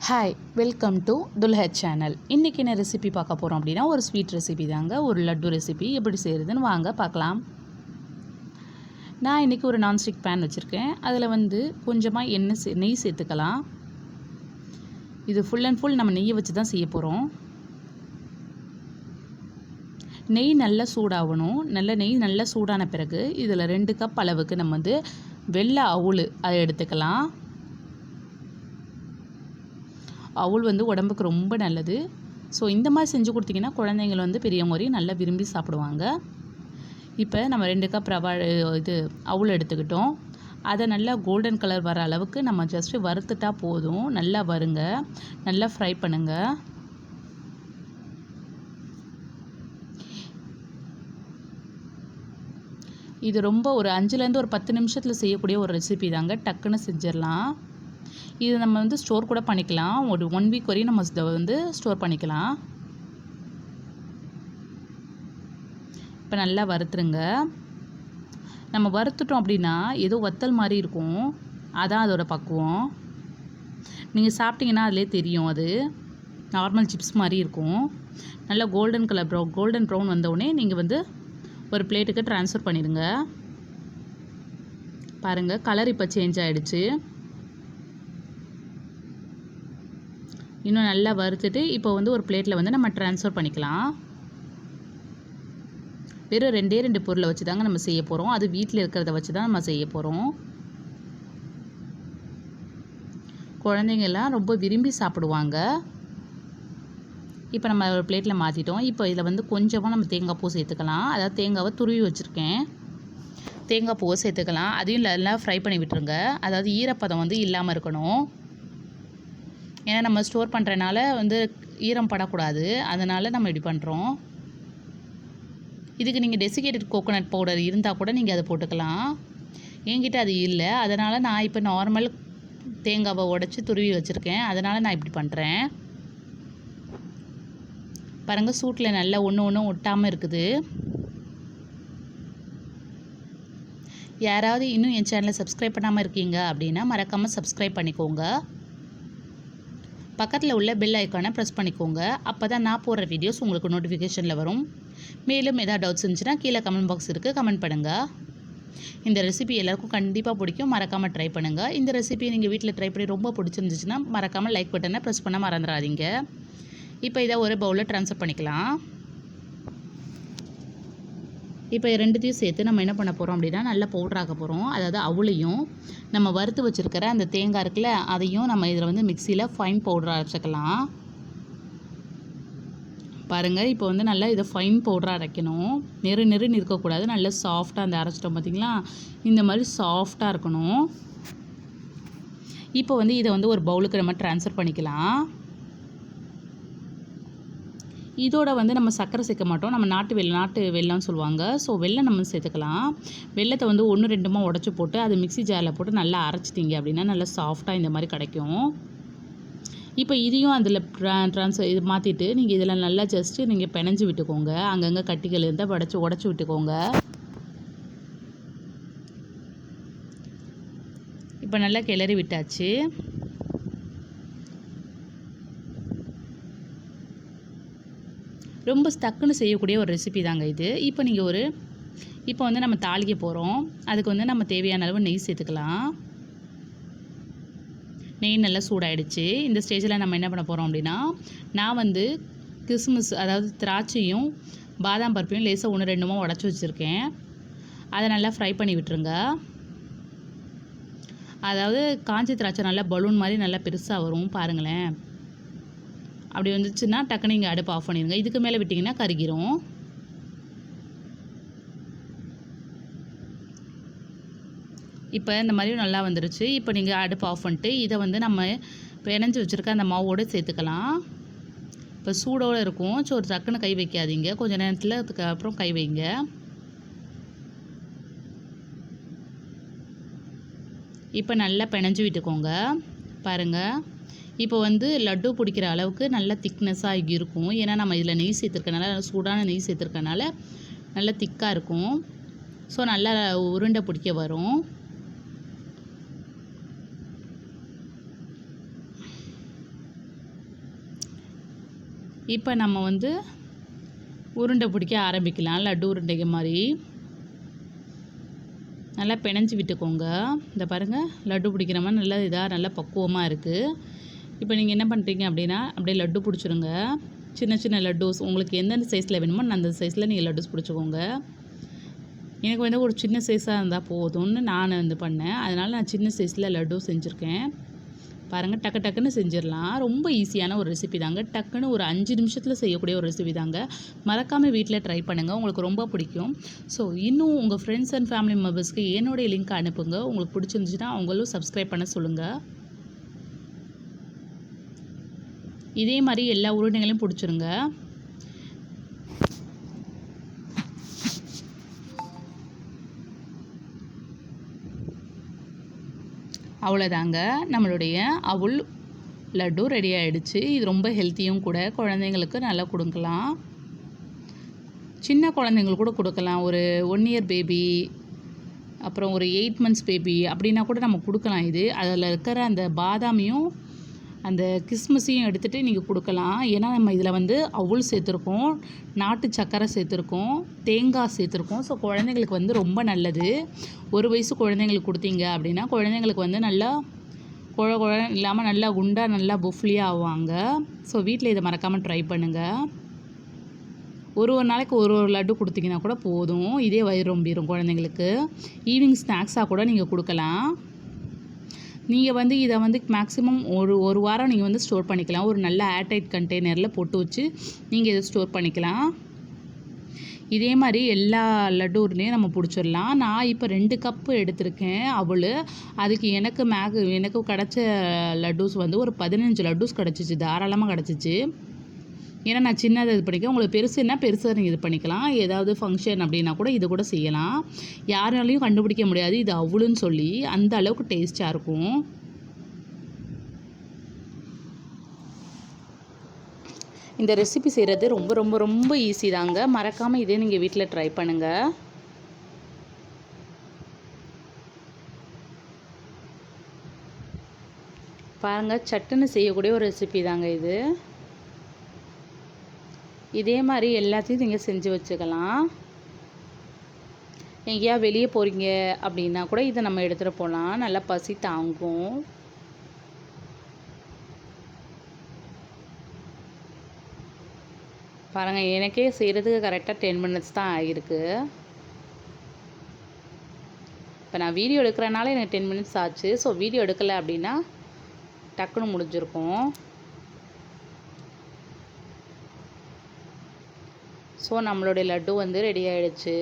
Hi welcome to துல்ஹத் channel. இன்றைக்கி என்ன ரெசிபி பார்க்க போகிறோம் அப்படின்னா ஒரு ஸ்வீட் ரெசிபி தாங்க, ஒரு லட்டு ரெசிபி. எப்படி செய்கிறதுன்னு வாங்க பார்க்கலாம். நான் இன்றைக்கி ஒரு நான்ஸ்டிக் பேன் வச்சுருக்கேன். அதில் கொஞ்சமாக நெய் சேர்த்துக்கலாம். இது ஃபுல் அண்ட் ஃபுல் நம்ம நெய்யை வச்சு தான் செய்ய போகிறோம். நெய் நல்லா சூடாகணும். நெய் நல்லா சூடான பிறகு இதில் 2 கப் அளவுக்கு நம்ம வெள்ளை அவுள் அதை எடுத்துக்கலாம். அவுள் உடம்புக்கு ரொம்ப நல்லது. ஸோ இந்த மாதிரி செஞ்சு கொடுத்தீங்கன்னா குழந்தைங்கள் பெரியவங்க வரையும் நல்லா விரும்பி சாப்பிடுவாங்க. இப்போ நம்ம 2 கப் அவுள் எடுத்துக்கிட்டோம். அதை நல்லா கோல்டன் கலர் வர அளவுக்கு நம்ம ஜஸ்ட்டு வறுத்துட்டா போதும். நல்லா வருங்க, நல்லா ஃப்ரை பண்ணுங்கள். இது ரொம்ப ஒரு 5லேருந்து ஒரு 10 நிமிஷத்தில் செய்யக்கூடிய ஒரு ரெசிபி தாங்க. டக்குன்னு செஞ்சிடலாம். இது நம்ம ஸ்டோர் கூட பண்ணிக்கலாம். ஒரு 1 வீக் வரையும் நம்ம இதை ஸ்டோர் பண்ணிக்கலாம். இப்போ நல்லா வறுத்துருங்க. நம்ம வறுத்துட்டோம் அப்படின்னா ஏதோ வத்தல் மாதிரி இருக்கும். அதான் அதோட பக்குவம். நீங்கள் சாப்பிட்டீங்கன்னா அதிலே தெரியும். அது நார்மல் சிப்ஸ் மாதிரி இருக்கும். நல்லா கோல்டன் ப்ரௌன் வந்தவுடனே நீங்கள் ஒரு பிளேட்டுக்கு ட்ரான்ஸ்ஃபர் பண்ணிடுங்க. பாருங்கள், கலர் இப்போ சேஞ்ச் ஆகிடுச்சு. இன்னும் நல்லா வறுத்துட்டு இப்போ ஒரு பிளேட்டில் நம்ம ட்ரான்ஸ்ஃபர் பண்ணிக்கலாம். வெறும் 2 பொருளை வச்சு தாங்க நம்ம செய்ய போகிறோம். அது வீட்டில் இருக்கிறத வச்சு தான் நம்ம செய்ய போகிறோம். குழந்தைங்கள்லாம் ரொம்ப விரும்பி சாப்பிடுவாங்க. இப்போ நம்ம ஒரு பிளேட்டில் மாற்றிட்டோம். இப்போ இதில் கொஞ்சமாக நம்ம தேங்காய் பூ சேர்த்துக்கலாம். அதாவது தேங்காவை துருவி வச்சுருக்கேன். தேங்காய் பூவை சேர்த்துக்கலாம். அதையும் நல்லா ஃப்ரை பண்ணி விட்டுருங்க. அதாவது ஈரப்பதம் இல்லாமல் இருக்கணும். ஏன்னா நம்ம ஸ்டோர் பண்ணுறனால ஈரம் படக்கூடாது. அதனால் நம்ம இப்படி பண்ணுறோம். இதுக்கு நீங்கள் டெசிகேட்டட் கோகோனட் பவுடர் இருந்தால் கூட நீங்கள் அதை போட்டுக்கலாம். என்கிட்ட அது இல்லை. அதனால் நான் இப்போ நார்மல் தேங்காவை உடச்சி துருவி வச்சுருக்கேன். அதனால் நான் இப்படி பண்ணுறேன். பாருங்கள், சூட்டில் நல்லா ஒன்று ஒட்டாமல் இருக்குது. யாராவது இன்னும் என் சேனலை சப்ஸ்கிரைப் பண்ணாமல் இருக்கீங்க அப்படின்னா மறக்காமல் சப்ஸ்கிரைப் பண்ணிக்கோங்க. பக்கத்தில் உள்ள பெல் ஐக்கானை ப்ரெஸ் பண்ணிக்கோங்க. அப்போ தான் நான் போடுற வீடியோஸ் உங்களுக்கு நோட்டிஃபிகேஷனில் வரும். மேலும் ஏதாவது டவுட்ஸ் இருந்துச்சுன்னா கீழே கமெண்ட் பாக்ஸ் இருக்குது, கமெண்ட் பண்ணுங்கள். இந்த ரெசிபி எல்லாருக்கும் கண்டிப்பாக பிடிக்கும். மறக்காமல் ட்ரை பண்ணுங்கள். இந்த ரெசிபியை நீங்கள் வீட்டில் ட்ரை பண்ணி ரொம்ப பிடிச்சிருந்துச்சுன்னா மறக்காமல் லைக் பட்டனை ப்ரெஸ் பண்ண மறந்துடாதீங்க. இப்போ இதை ஒரு பவுலில் ட்ரான்ஸ்ஃபர் பண்ணிக்கலாம். இப்போ 2த்தையும் சேர்த்து நம்ம என்ன பண்ண போகிறோம் அப்படின்னா நல்லா பவுட்ராக்க போகிறோம். அதாவது அவுளையும் நம்ம வறுத்து வச்சுருக்கிற அந்த தேங்காய் இருக்குல்ல, அதையும் நம்ம இதில் மிக்சியில் ஃபைன் பவுடராக அரைச்சிக்கலாம். பாருங்கள், இப்போ நல்லா இதை ஃபைன் பவுடராக அரைக்கணும். நெருன்னு இருக்கக்கூடாது. நல்லா சாஃப்டாக அந்த அரைச்சிட்டோம் பார்த்திங்களா, இந்த மாதிரி சாஃப்டாக இருக்கணும். இப்போ இதை ஒரு பவுலுக்கு நம்ம ட்ரான்ஸ்ஃபர் பண்ணிக்கலாம். இதோட நம்ம சர்க்கரை சேர்க்க மாட்டோம். நம்ம நாட்டு வெல்லம்னு சொல்லுவாங்க. ஸோ வெல்லம் நம்ம சேர்த்துக்கலாம். வெல்லத்தை 1-2 உடச்சி போட்டு அது மிக்ஸி ஜாரில் போட்டு நல்லா அரைச்சிட்டிங்க அப்படின்னா நல்லா சாஃப்டாக இந்த மாதிரி கிடைக்கும். இப்போ இதையும் அதில் இது மாற்றிட்டு நீங்கள் இதில் நல்லா ஜஸ்ட்டு நீங்கள் பிணைஞ்சு விட்டுக்கோங்க. அங்கங்கே கட்டிகள் இருந்தால் உடச்சி விட்டுக்கோங்க. இப்போ நல்லா கிளறி விட்டாச்சு. ரொம்ப டக்குன்னு செய்யக்கூடிய ஒரு ரெசிபி தாங்க இது. இப்போ நீங்கள் இப்போ நம்ம தாளிக்க போகிறோம். அதுக்கு நம்ம தேவையான அளவு நெய் சேர்த்துக்கலாம். நெய் நல்லா சூடாயிடுச்சு. இந்த ஸ்டேஜில் நம்ம என்ன பண்ண போகிறோம் அப்படின்னா, நான் கிஸ்மிஸ் அதாவது திராட்சையும் பாதாம் பருப்பையும் லேசாக 1-2 உடச்சி வச்சுருக்கேன். அதை நல்லா ஃப்ரை பண்ணி விட்டுருங்க. அதாவது காஞ்சி திராட்சை நல்லா பலூன் மாதிரி நல்லா பெருசாக வரும் பாருங்களேன். அப்படி வந்துச்சுன்னா டக்குன்னு நீங்கள் அடுப்பு ஆஃப் பண்ணிடுங்க. இதுக்கு மேலே விட்டிங்கன்னா கருகிரும். இப்போ இந்த மாதிரி நல்லா வந்துருச்சு. இப்போ நீங்கள் அடுப்பு ஆஃப் பண்ணிட்டு இதை நம்ம பிணைஞ்சு வச்சுருக்க அந்த மாவோடு சேர்த்துக்கலாம். இப்போ சூடோடு இருக்கும். ஸோ டக்குன்னு கை வைக்காதீங்க. கொஞ்சம் நேரத்தில் அதுக்கப்புறம் கை வைங்க. இப்போ நல்லா பிணைஞ்சு விட்டுக்கோங்க. பாருங்கள், இப்போ லட்டு பிடிக்கிற அளவுக்கு நல்லா திக்னஸாக இருக்கும். ஏன்னா நம்ம இதில் நெய் சேர்த்துருக்கனால, சூடான நெய் சேர்த்துருக்கனால நல்லா திக்காக இருக்கும். ஸோ நல்லா உருண்டை பிடிக்க வரும். இப்போ நம்ம வந்து உருண்டை பிடிக்க ஆரம்பிக்கலாம். லட்டு உருண்டைங்க மாதிரி நல்லா பிணைஞ்சி விட்டுக்கோங்க. இந்த பாருங்கள், லட்டு பிடிக்கிற மாதிரி நல்லா நல்லா பக்குவமாக இருக்குது. இப்போ நீங்கள் என்ன பண்ணுறீங்க அப்படின்னா, அப்படியே லட்டு பிடிச்சிருங்க. சின்ன சின்ன லட்டூஸ் உங்களுக்கு எந்தெந்த சைஸில் வேணுமோ அந்த சைஸில் நீங்கள் லட்டூஸ் பிடிச்சிக்கோங்க. எனக்கு வந்து ஒரு சின்ன சைஸாக இருந்தால் போதும்னு நான் வந்து பண்ணேன். அதனால் நான் சின்ன சைஸில் லட்டு செஞ்சுருக்கேன். பாருங்கள், டக்கு டக்குன்னு செஞ்சிடலாம். ரொம்ப ஈஸியான ஒரு ரெசிபி தாங்க. டக்குன்னு ஒரு 5 நிமிஷத்தில் செய்யக்கூடிய ஒரு ரெசிபி தாங்க. மறக்காமல் வீட்டில் ட்ரை பண்ணுங்கள், உங்களுக்கு ரொம்ப பிடிக்கும். ஸோ இன்னும் உங்கள் ஃப்ரெண்ட்ஸ் அண்ட் ஃபேமிலி மெம்பர்ஸ்க்கு என்னுடைய லிங்க் அனுப்புங்க. உங்களுக்கு பிடிச்சிருந்துச்சுன்னா அவங்களும் சப்ஸ்கிரைப் பண்ண சொல்லுங்கள். இதே மாதிரி எல்லா உருண்டைகளையும் பிடிச்சிருங்க. அவ்வளோதாங்க, நம்மளுடைய அவுல் லட்டு ரெடி ஆகிடுச்சு. இது ரொம்ப ஹெல்த்தியும் கூட, குழந்தைங்களுக்கு நல்லா கொடுக்கலாம். சின்ன குழந்தைங்களுக்கு கூட கொடுக்கலாம். ஒரு 1 இயர் பேபி, அப்புறம் ஒரு 8 மந்த்ஸ் பேபி அப்படின்னா கூட நம்ம கொடுக்கலாம். இது அதில் இருக்கிற அந்த பாதாமியும் அந்த கிஸ்மிஸையும் எடுத்துகிட்டு நீங்கள் கொடுக்கலாம். ஏன்னா நம்ம இதில் வந்து அவுல் சேர்த்துருக்கோம், நாட்டு சர்க்கரை சேர்த்துருக்கோம், தேங்காய் சேர்த்துருக்கோம். ஸோ குழந்தைங்களுக்கு வந்து ரொம்ப நல்லது. 1 வயசு குழந்தைங்களுக்கு கொடுத்தீங்க அப்படின்னா குழந்தைங்களுக்கு வந்து நல்லா குழ குழ இல்லாமல் நல்லா குண்டாக நல்லா புஃப்லியாக ஆவாங்க. ஸோ வீட்டில் இதை மறக்காமல் ட்ரை பண்ணுங்கள். ஒரு நாளைக்கு ஒரு லட்டு கொடுத்தீங்கன்னா கூட போதும். இதே வயிறு ரொம்பிடும் குழந்தைங்களுக்கு. ஈவினிங் ஸ்நாக்ஸாக கூட நீங்கள் கொடுக்கலாம். நீங்கள் வந்து இதை வந்து மேக்ஸிமம் ஒரு வாரம் நீங்கள் வந்து ஸ்டோர் பண்ணிக்கலாம். ஒரு நல்ல ஏர்டைட் கண்டெய்னரில் போட்டு வச்சு நீங்கள் இதை ஸ்டோர் பண்ணிக்கலாம். இதே மாதிரி எல்லா லட்டு உருண்டையும் நம்ம பிடிச்சிடலாம். நான் இப்போ 2 கப்பு எடுத்திருக்கேன் அவள். அதுக்கு எனக்கு கிடச்ச லட்டூஸ் வந்து ஒரு 15 லட்டூஸ் கிடச்சிச்சு, தாராளமாக கிடச்சிச்சு. ஏன்னா நான் சின்னதை இது பண்ணிக்க, உங்களுக்கு பெருசுன்னா பெருசாக நீங்கள் இது பண்ணிக்கலாம். ஏதாவது ஃபங்க்ஷன் அப்படின்னா கூட இது கூட செய்யலாம். யாராலையும் கண்டுபிடிக்க முடியாது இது அவ்வளோன்னு சொல்லி, அந்த அளவுக்கு டேஸ்ட்டாக இருக்கும். இந்த ரெசிபி செய்கிறது ரொம்ப ரொம்ப ரொம்ப ஈஸி தாங்க. மறக்காமல் இதே நீங்கள் வீட்டில் ட்ரை பண்ணுங்கள். பாருங்கள், சட்டுன்னு செய்யக்கூடிய ஒரு ரெசிபி தாங்க இது. இதே மாதிரி எல்லாத்தையும் நீங்கள் செஞ்சு வச்சுக்கலாம். எங்கேயா வெளியே போகிறீங்க அப்படின்னா கூட இதை நம்ம எடுத்துகிட்டு போகலாம். நல்லா பசி தாங்கும். பாருங்கள், எனக்கே செய்கிறதுக்கு கரெக்டாக 10 மினிட்ஸ் தான் ஆகிருக்கு. இப்போ நான் வீடியோ எடுக்கிறனால எனக்கு 10 மினிட்ஸ் ஆச்சு. ஸோ வீடியோ எடுக்கலை அப்படின்னா டக்குன்னு முடிஞ்சிருக்கும். ஸோ நம்மளுடைய லட்டு வந்து ரெடி ஆகிடுச்சு.